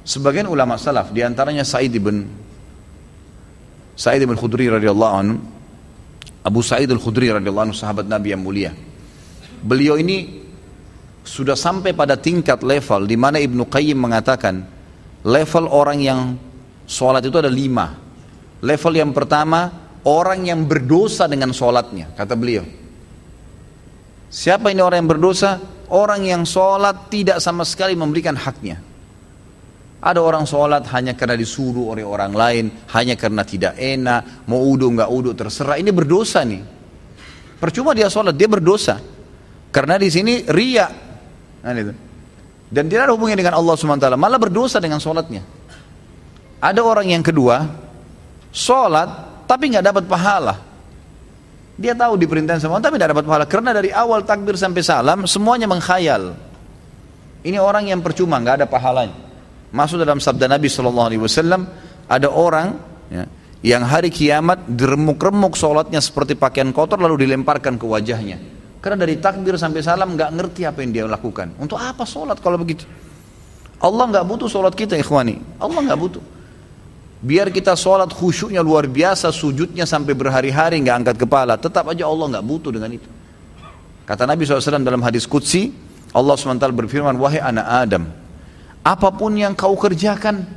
Sebagian ulama salaf, diantaranya Sa'id ibn Khudri radhiyallahu anhu, Abu Sa'id al-Khudri radhiyallahu anhu, sahabat Nabi yang mulia. Beliau ini sudah sampai pada tingkat level di mana Ibnu Qayyim mengatakan level orang yang sholat itu ada 5. Level yang pertama, orang yang berdosa dengan sholatnya, kata beliau. Siapa ini orang yang berdosa? Orang yang sholat tidak sama sekali memberikan haknya. Ada orang sholat hanya karena disuruh oleh orang lain, hanya karena tidak enak, mau udu nggak udu terserah. Ini berdosa nih. Percuma dia sholat, dia berdosa. Karena di sini riya. Nah, itu. Dan tidak ada hubungannya dengan Allah SWT, malah berdosa dengan sholatnya. Ada orang yang kedua, sholat tapi nggak dapat pahala. Dia tahu diperintahkan sama Allah tapi tidak dapat pahala. Karena dari awal takbir sampai salam semuanya menghayal. Ini orang yang percuma, nggak ada pahalanya. Masuk dalam sabda Nabi SAW, ada orang yang hari kiamat diremuk-remuk sholatnya seperti pakaian kotor lalu dilemparkan ke wajahnya. Karena dari takbir sampai salam nggak ngerti apa yang dia lakukan. Untuk apa sholat kalau begitu? Allah nggak butuh sholat kita, ikhwani. Allah nggak butuh. Biar kita sholat khusyuknya luar biasa, sujudnya sampai berhari-hari nggak angkat kepala, tetap aja Allah nggak butuh dengan itu. Kata Nabi SAW dalam hadis qudsi, Allah SWT berfirman, wahai anak Adam, apapun yang kau kerjakan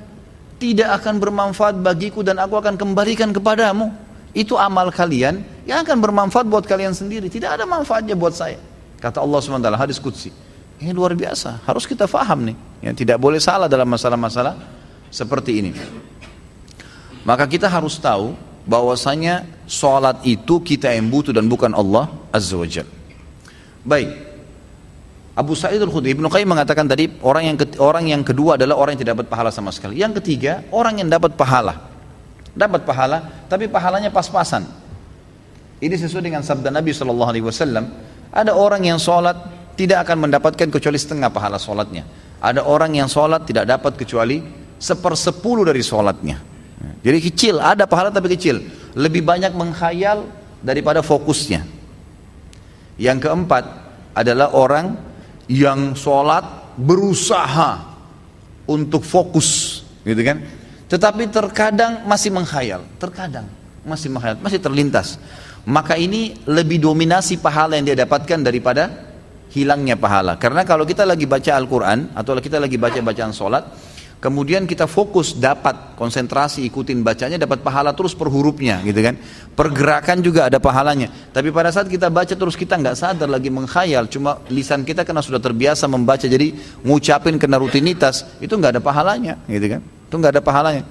tidak akan bermanfaat bagiku dan aku akan kembalikan kepadamu. Itu amal kalian yang akan bermanfaat buat kalian sendiri, tidak ada manfaatnya buat saya. Kata Allah SWT, hadis qudsi. Ini luar biasa, harus kita faham nih. Tidak boleh salah dalam masalah-masalah seperti ini. Maka kita harus tahu bahwasanya sholat itu kita yang butuh dan bukan Allah Azza wa Jalla. Baik, Abu Sa'id al-Khudri, Ibnu Qayyim mengatakan tadi orang yang kedua adalah orang yang tidak dapat pahala sama sekali. Yang ketiga, orang yang dapat pahala. Dapat pahala, tapi pahalanya pas-pasan. Ini sesuai dengan sabda Nabi SAW. Ada orang yang sholat tidak akan mendapatkan kecuali setengah pahala sholatnya. Ada orang yang sholat tidak dapat kecuali 1/10 dari sholatnya. Jadi kecil, ada pahala tapi kecil. Lebih banyak menghayal daripada fokusnya. Yang keempat adalah orang yang sholat berusaha untuk fokus, gitu kan? Tetapi terkadang masih menghayal, masih terlintas. Maka ini lebih dominasi pahala yang dia dapatkan daripada hilangnya pahala. Karena kalau kita lagi baca Al-Quran atau kita lagi baca bacaan sholat, kemudian kita fokus, dapat konsentrasi, ikutin bacanya, dapat pahala terus per hurufnya, gitu kan? Pergerakan juga ada pahalanya. Tapi pada saat kita baca terus kita nggak sadar lagi menghayal, cuma lisan kita karena sudah terbiasa membaca, jadi ngucapin kena rutinitas, itu nggak ada pahalanya, gitu kan? Itu nggak ada pahalanya.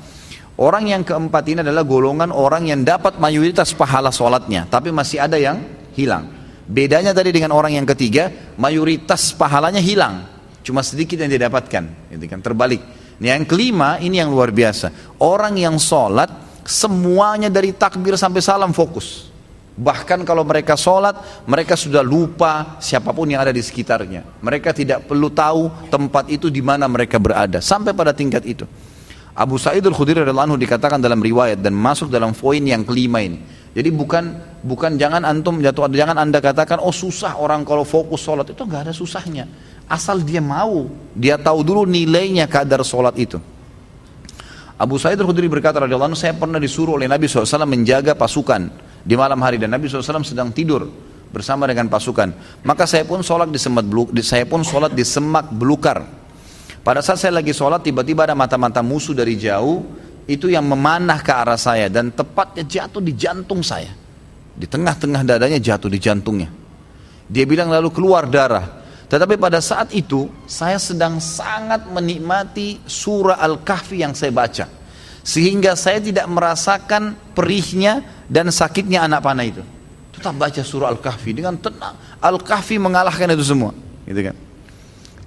Orang yang keempat ini adalah golongan orang yang dapat mayoritas pahala sholatnya, tapi masih ada yang hilang. Bedanya tadi dengan orang yang ketiga, mayoritas pahalanya hilang, cuma sedikit yang dia dapatkan, gitu kan? Terbalik. Yang kelima, ini yang luar biasa. Orang yang sholat, semuanya dari takbir sampai salam fokus. Bahkan kalau mereka sholat, mereka sudah lupa siapapun yang ada di sekitarnya. Mereka tidak perlu tahu tempat itu di mana mereka berada. Sampai pada tingkat itu. Abu Sa'id al-Khudri radhiyallahu anhu dikatakan dalam riwayat dan masuk dalam poin yang kelima ini. Jadi bukan jangan Anda katakan, oh susah orang kalau fokus sholat. Itu nggak ada susahnya. Asal dia mau, dia tahu dulu nilainya kadar sholat itu. Abu Sa'id al-Khudri berkata radhiyallahu anhu, saya pernah disuruh oleh Nabi SAW menjaga pasukan di malam hari dan Nabi SAW sedang tidur bersama dengan pasukan. Maka saya pun sholat di semak belukar. Pada saat saya lagi sholat, tiba-tiba ada mata-mata musuh dari jauh itu yang memanah ke arah saya dan tepatnya jatuh di jantung saya. Di tengah-tengah dadanya jatuh di jantungnya. Dia bilang lalu keluar darah. Tetapi pada saat itu saya sedang sangat menikmati surah Al-Kahfi yang saya baca. Sehingga saya tidak merasakan perihnya dan sakitnya anak panah itu. Tetap baca surah Al-Kahfi dengan tenang. Al-Kahfi mengalahkan itu semua, gitu kan.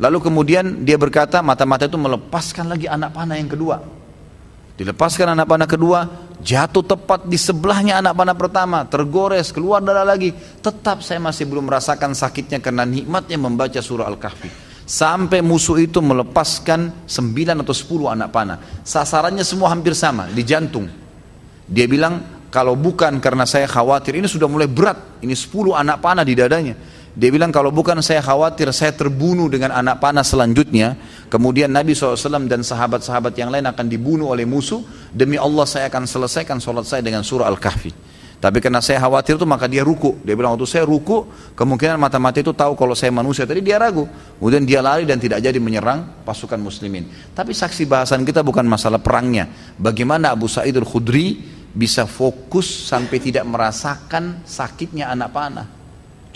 Lalu kemudian dia berkata, mata-mata itu melepaskan lagi anak panah yang kedua. Dilepaskan anak panah kedua, jatuh tepat di sebelahnya anak panah pertama, tergores, keluar darah lagi. Tetap saya masih belum merasakan sakitnya karena nikmatnya membaca surah Al-Kahfi. Sampai musuh itu melepaskan 9 atau 10 anak panah. Sasarannya semua hampir sama, di jantung. Dia bilang, kalau bukan karena saya khawatir, ini sudah mulai berat, ini 10 anak panah di dadanya. Dia bilang kalau bukan saya khawatir saya terbunuh dengan anak panah selanjutnya, kemudian Nabi SAW dan sahabat-sahabat yang lain akan dibunuh oleh musuh, demi Allah saya akan selesaikan sholat saya dengan surah Al-Kahfi. Tapi karena saya khawatir itu maka dia ruku. Dia bilang waktu saya ruku, kemungkinan mata-mata itu tahu kalau saya manusia. Tadi dia ragu. Kemudian dia lari dan tidak jadi menyerang pasukan muslimin. Tapi saksi bahasan kita bukan masalah perangnya. Bagaimana Abu Sa'id Al-Khudri bisa fokus sampai tidak merasakan sakitnya anak panah.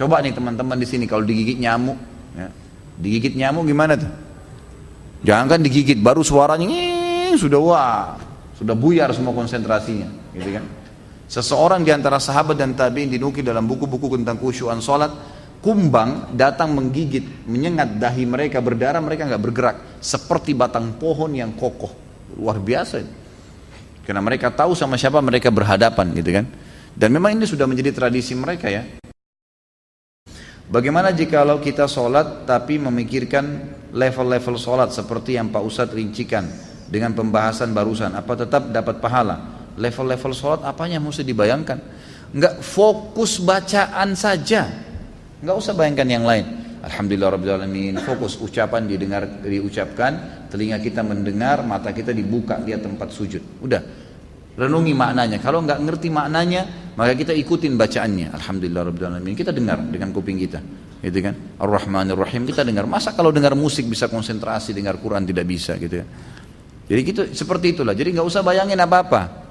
Coba nih teman-teman di sini kalau digigit nyamuk. Ya. Digigit nyamuk gimana tuh? Jangan kan digigit, baru suaranya sudah buyar semua konsentrasinya. Gitu kan? Seseorang di antara sahabat dan tabi'in dinukil dalam buku-buku tentang khusyuan sholat, kumbang datang menggigit, menyengat dahi mereka, berdarah, mereka nggak bergerak, seperti batang pohon yang kokoh. Luar biasa. Karena mereka tahu sama siapa mereka berhadapan, gitu kan. Dan memang ini sudah menjadi tradisi mereka ya. Bagaimana jikalau kita sholat tapi memikirkan level-level sholat seperti yang Pak Ustadz rincikan dengan pembahasan barusan, apa tetap dapat pahala? Level-level sholat apanya mesti dibayangkan? Enggak, fokus bacaan saja, enggak usah bayangkan yang lain. Alhamdulillahirrabbilalamin, fokus ucapan diucapkan, telinga kita mendengar, mata kita dibuka lihat tempat sujud. Udah, renungi maknanya. Kalau enggak ngerti maknanya, maka kita ikutin bacaannya. Alhamdulillahirrabbilalamin, kita dengar dengan kuping kita, gitu kan. Ar-Rahmanir-Rahim kita dengar. Masa kalau dengar musik bisa konsentrasi, dengar Quran tidak bisa, gitu kan. Jadi gitu, seperti itulah. Jadi enggak usah bayangin apa-apa.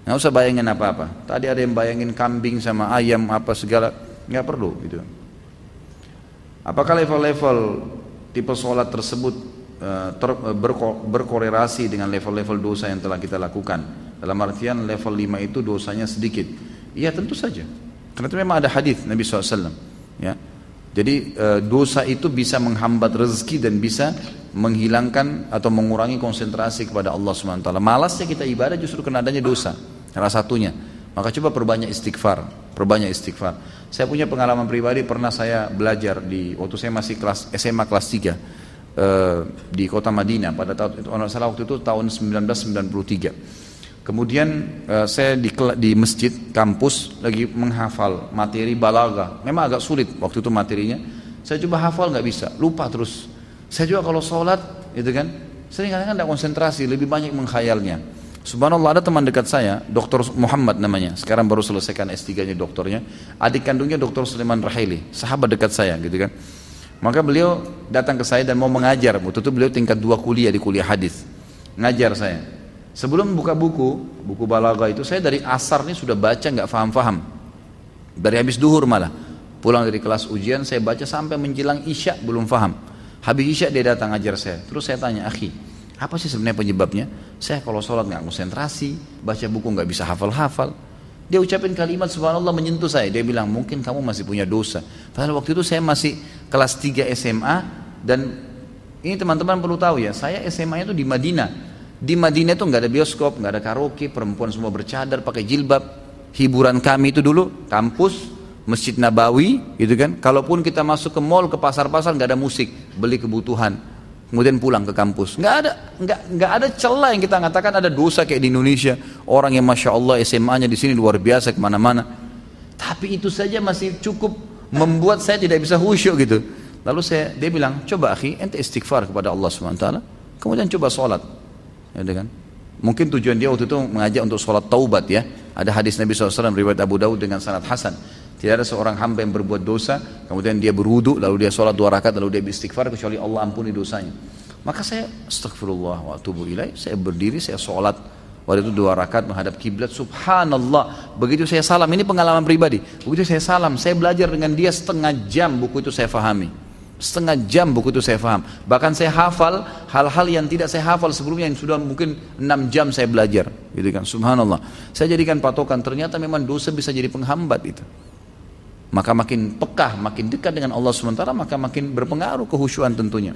Nggak usah bayangin apa-apa. Tadi ada yang bayangin kambing sama ayam apa segala, nggak perlu gitu. Apakah level-level tipe sholat tersebut berkorelasi dengan level-level dosa yang telah kita lakukan? Dalam artian level 5 itu dosanya sedikit. Iya tentu saja. Karena itu memang ada hadis Nabi SAW. Ya. Jadi dosa itu bisa menghambat rezeki dan bisa menghilangkan atau mengurangi konsentrasi kepada Allah SWT. Malasnya kita ibadah justru karena adanya dosa. Salah satunya. Maka coba perbanyak istighfar. Saya punya pengalaman pribadi, pernah saya belajar waktu saya masih SMA kelas 3 di kota Madinah pada waktu itu tahun 1993. Kemudian saya di masjid kampus lagi menghafal materi balaghah. Memang agak sulit waktu itu materinya. Saya coba hafal nggak bisa, lupa terus. Saya juga kalau sholat, gitu kan, sering kadang-kadang tidak konsentrasi, lebih banyak menghayalnya. Subhanallah, ada teman dekat saya, Dr. Muhammad namanya, sekarang baru selesaikan S3-nya doktornya, adik kandungnya Dr. Sulaiman Rahili, sahabat dekat saya, gitu kan. Maka beliau datang ke saya dan mau mengajar. Waktu itu beliau tingkat 2 kuliah di kuliah hadis, ngajar saya. Sebelum buka buku balaghah itu, saya dari asar ini sudah baca nggak faham-faham, dari habis duhur malah. Pulang dari kelas ujian saya baca sampai menjelang isya belum faham. Habis isya dia datang ngajar saya. Terus saya tanya, akhi, apa sih sebenarnya penyebabnya? Saya kalau sholat nggak konsentrasi, baca buku nggak bisa hafal-hafal. Dia ucapin kalimat subhanallah menyentuh saya. Dia bilang mungkin kamu masih punya dosa. Padahal waktu itu saya masih kelas 3 SMA dan ini teman-teman perlu tahu ya, saya SMA itu di Madinah. Di Madinah itu nggak ada bioskop, nggak ada karaoke, perempuan semua bercadar, pakai jilbab. Hiburan kami itu dulu kampus, Masjid Nabawi, gitu kan. Kalaupun kita masuk ke mall, ke pasar-pasar nggak ada musik, beli kebutuhan, kemudian pulang ke kampus. Nggak ada celah yang kita katakan ada dosa kayak di Indonesia. Orang yang masya Allah SMA-nya di sini luar biasa kemana-mana. Tapi itu saja masih cukup membuat saya tidak bisa khusyuk gitu. Lalu dia bilang, coba akhi, ente istighfar kepada Allah SWT, kemudian coba sholat. Ya, kan? Mungkin tujuan dia waktu itu mengajak untuk sholat taubat ya. Ada hadis Nabi SAW riwayat Abu Daud dengan sanad hasan. Tidak ada seorang hamba yang berbuat dosa, kemudian dia berwudu, lalu dia sholat 2 rakaat, lalu dia beristighfar kecuali Allah ampuni dosanya. Maka saya astagfirullah wa atubu ilaih, saya berdiri, saya sholat. Waktu itu 2 rakaat menghadap kiblat, subhanallah. Begitu saya salam, ini pengalaman pribadi. Begitu saya salam, saya belajar dengan dia setengah jam buku itu saya fahami. Setengah jam buku itu saya faham. Bahkan saya hafal hal-hal yang tidak saya hafal sebelumnya, yang sudah mungkin 6 jam saya belajar, gitu kan. Subhanallah. Saya jadikan patokan, ternyata memang dosa bisa jadi penghambat itu. Maka makin pekah, makin dekat dengan Allah SWT, maka makin berpengaruh kehusyuan tentunya.